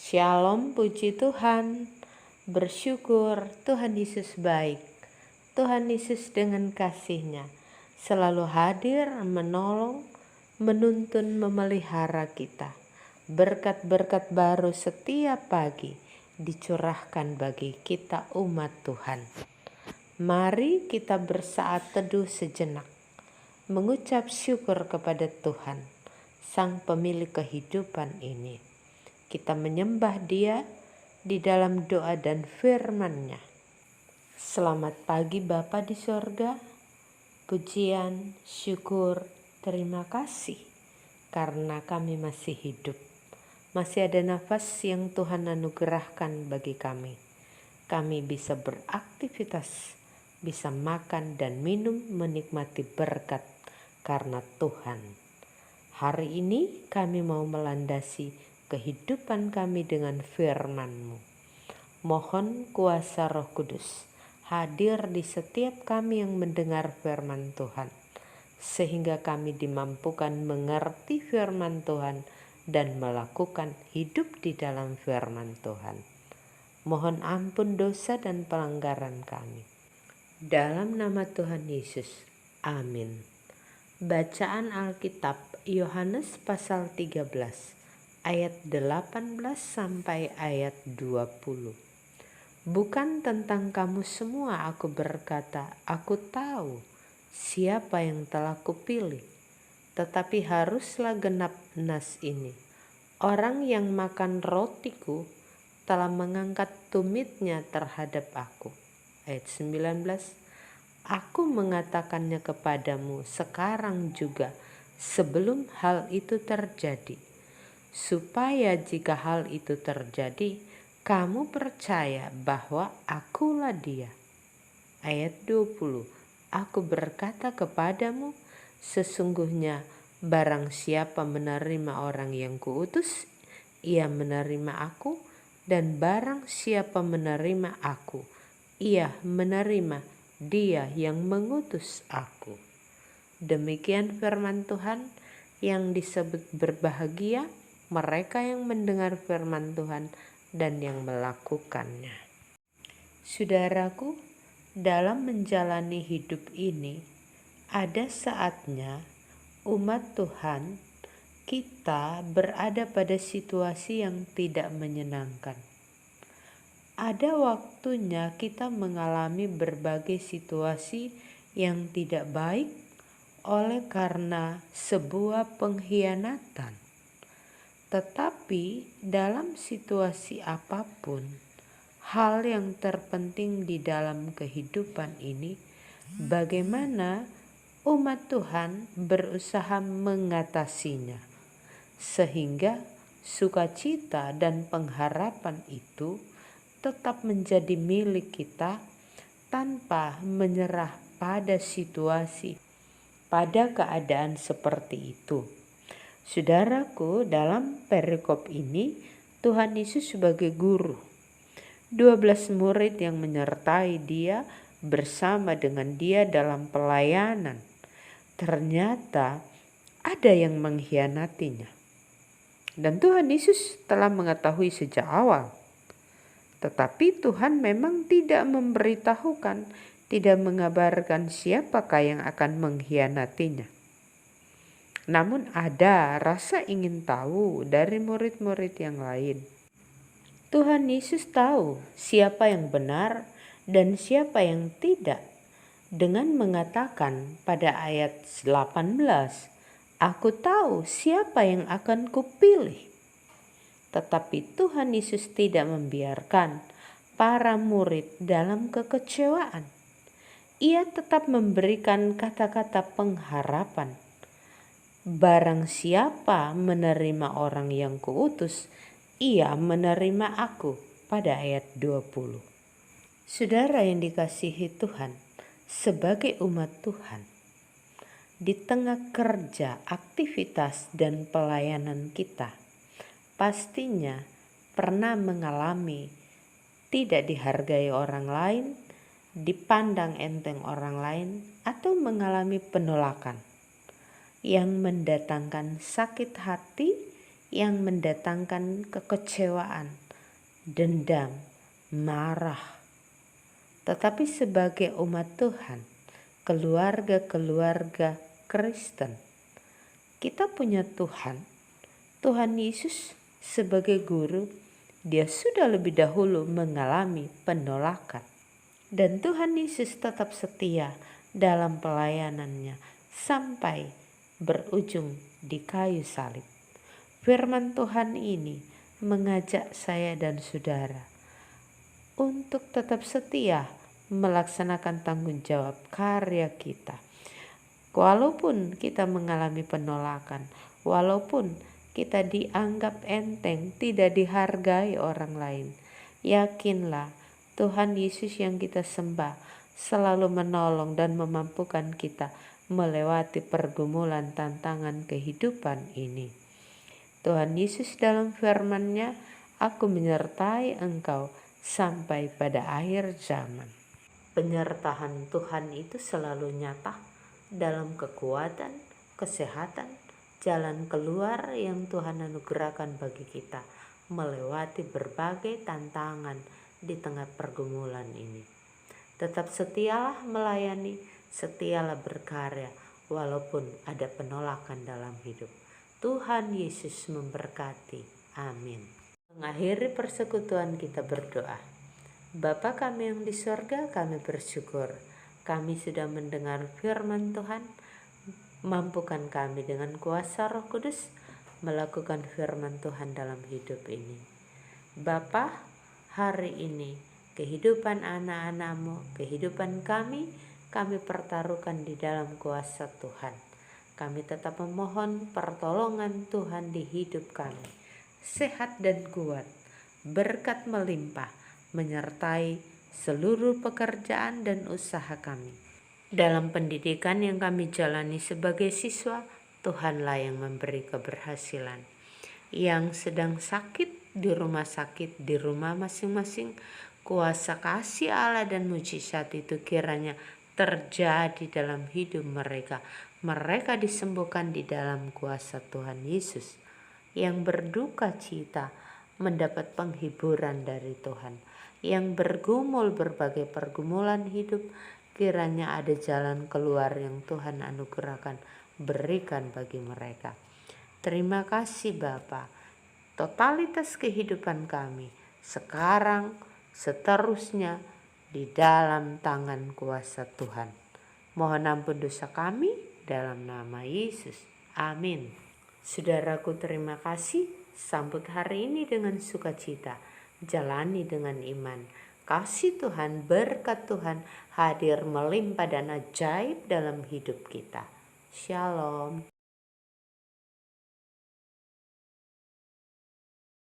Shalom, puji Tuhan. Bersyukur Tuhan Yesus baik. Tuhan Yesus dengan kasih-Nya selalu hadir, menolong, menuntun, memelihara kita. Berkat-berkat baru setiap pagi dicurahkan bagi kita umat Tuhan. Mari kita bersaat teduh sejenak, mengucap syukur kepada Tuhan, Sang Pemilik kehidupan ini. Kita menyembah Dia di dalam doa dan firman-Nya. Selamat pagi Bapa di sorga, pujian, syukur, terima kasih karena kami masih hidup. Masih ada nafas yang Tuhan anugerahkan bagi kami. Kami bisa beraktivitas, bisa makan dan minum, menikmati berkat karena Tuhan. Hari ini kami mau melandasi kehidupan kami dengan firman-Mu. Mohon kuasa Roh Kudus hadir di setiap kami yang mendengar firman Tuhan, sehingga kami dimampukan mengerti firman Tuhan dan melakukan hidup di dalam firman Tuhan. Mohon ampun dosa dan pelanggaran kami. Dalam nama Tuhan Yesus, amin. Bacaan Alkitab Yohanes pasal 13 ayat 18 sampai ayat 20. Bukan tentang kamu semua aku berkata, aku tahu siapa yang telah kupilih, tetapi haruslah genap nas ini. Orang yang makan rotiku telah mengangkat tumitnya terhadap aku. Ayat 19, aku mengatakannya kepadamu sekarang juga sebelum hal itu terjadi, supaya jika hal itu terjadi, kamu percaya bahwa akulah Dia. Ayat 20, aku berkata kepadamu, sesungguhnya barang siapa menerima orang yang kuutus, ia menerima aku, dan barang siapa menerima aku, ia menerima Dia yang mengutus aku. Demikian firman Tuhan. Yang disebut berbahagia mereka yang mendengar firman Tuhan dan yang melakukannya. Saudaraku, dalam menjalani hidup ini, ada saatnya umat Tuhan kita berada pada situasi yang tidak menyenangkan. Ada waktunya kita mengalami berbagai situasi yang tidak baik oleh karena sebuah pengkhianatan. Tetapi dalam situasi apapun, hal yang terpenting di dalam kehidupan ini, bagaimana umat Tuhan berusaha mengatasinya, sehingga sukacita dan pengharapan itu tetap menjadi milik kita tanpa menyerah pada situasi, pada keadaan seperti itu. Saudaraku, dalam perikop ini Tuhan Yesus sebagai guru, 12 murid yang menyertai Dia bersama dengan Dia dalam pelayanan, ternyata ada yang mengkhianatinya. Dan Tuhan Yesus telah mengetahui sejak awal. Tetapi Tuhan memang tidak memberitahukan, tidak mengabarkan siapakah yang akan mengkhianatinya. Namun ada rasa ingin tahu dari murid-murid yang lain. Tuhan Yesus tahu siapa yang benar dan siapa yang tidak, dengan mengatakan pada ayat 18, aku tahu siapa yang akan kupilih. Tetapi Tuhan Yesus tidak membiarkan para murid dalam kekecewaan. Ia tetap memberikan kata-kata pengharapan. Barang siapa menerima orang yang kuutus, ia menerima aku, pada ayat 20. Saudara yang dikasihi Tuhan, sebagai umat Tuhan, di tengah kerja, aktivitas, dan pelayanan kita, pastinya pernah mengalami tidak dihargai orang lain, dipandang enteng orang lain, atau mengalami penolakan yang mendatangkan sakit hati, yang mendatangkan kekecewaan, dendam, marah. Tetapi sebagai umat Tuhan, keluarga-keluarga Kristen, kita punya Tuhan. Tuhan Yesus sebagai guru, dia sudah lebih dahulu mengalami penolakan. Dan Tuhan Yesus tetap setia dalam pelayanannya sampai berujung di kayu salib. Firman Tuhan ini mengajak saya dan saudara untuk tetap setia melaksanakan tanggung jawab karya kita. Walaupun kita mengalami penolakan, walaupun kita dianggap enteng, tidak dihargai orang lain, yakinlah Tuhan Yesus yang kita sembah selalu menolong dan memampukan kita melewati pergumulan tantangan kehidupan ini. Tuhan Yesus dalam firman-Nya, "Aku menyertai engkau sampai pada akhir zaman." Penyertaan Tuhan itu selalu nyata dalam kekuatan, kesehatan, jalan keluar yang Tuhan anugerahkan bagi kita melewati berbagai tantangan di tengah pergumulan ini. Tetap setialah melayani, setialah berkarya walaupun ada penolakan dalam hidup. Tuhan Yesus memberkati. Amin. Mengakhiri persekutuan kita berdoa. Bapa kami yang di sorga, kami bersyukur. Kami sudah mendengar firman Tuhan. Mampukan kami dengan kuasa Roh Kudus melakukan firman Tuhan dalam hidup ini. Bapa, hari ini kehidupan anak-anak-Mu, kehidupan kami pertaruhkan di dalam kuasa Tuhan. Kami tetap memohon pertolongan Tuhan di hidup kami, sehat dan kuat, berkat melimpah, menyertai seluruh pekerjaan dan usaha kami. Dalam pendidikan yang kami jalani sebagai siswa, Tuhanlah yang memberi keberhasilan. Yang sedang sakit di rumah sakit, di rumah masing-masing, kuasa kasih Allah dan mujizat itu kiranya terjadi dalam hidup mereka. Mereka disembuhkan di dalam kuasa Tuhan Yesus. Yang berduka cita mendapat penghiburan dari Tuhan. Yang bergumul berbagai pergumulan hidup, kiranya ada jalan keluar yang Tuhan anugerahkan, berikan bagi mereka. Terima kasih Bapa. Totalitas kehidupan kami sekarang, seterusnya di dalam tangan kuasa Tuhan. Mohon ampun dosa kami dalam nama Yesus. Amin. Saudaraku, terima kasih. Sambut hari ini dengan sukacita. Jalani dengan iman. Kasih Tuhan, berkat Tuhan hadir melimpah dan ajaib dalam hidup kita. Shalom.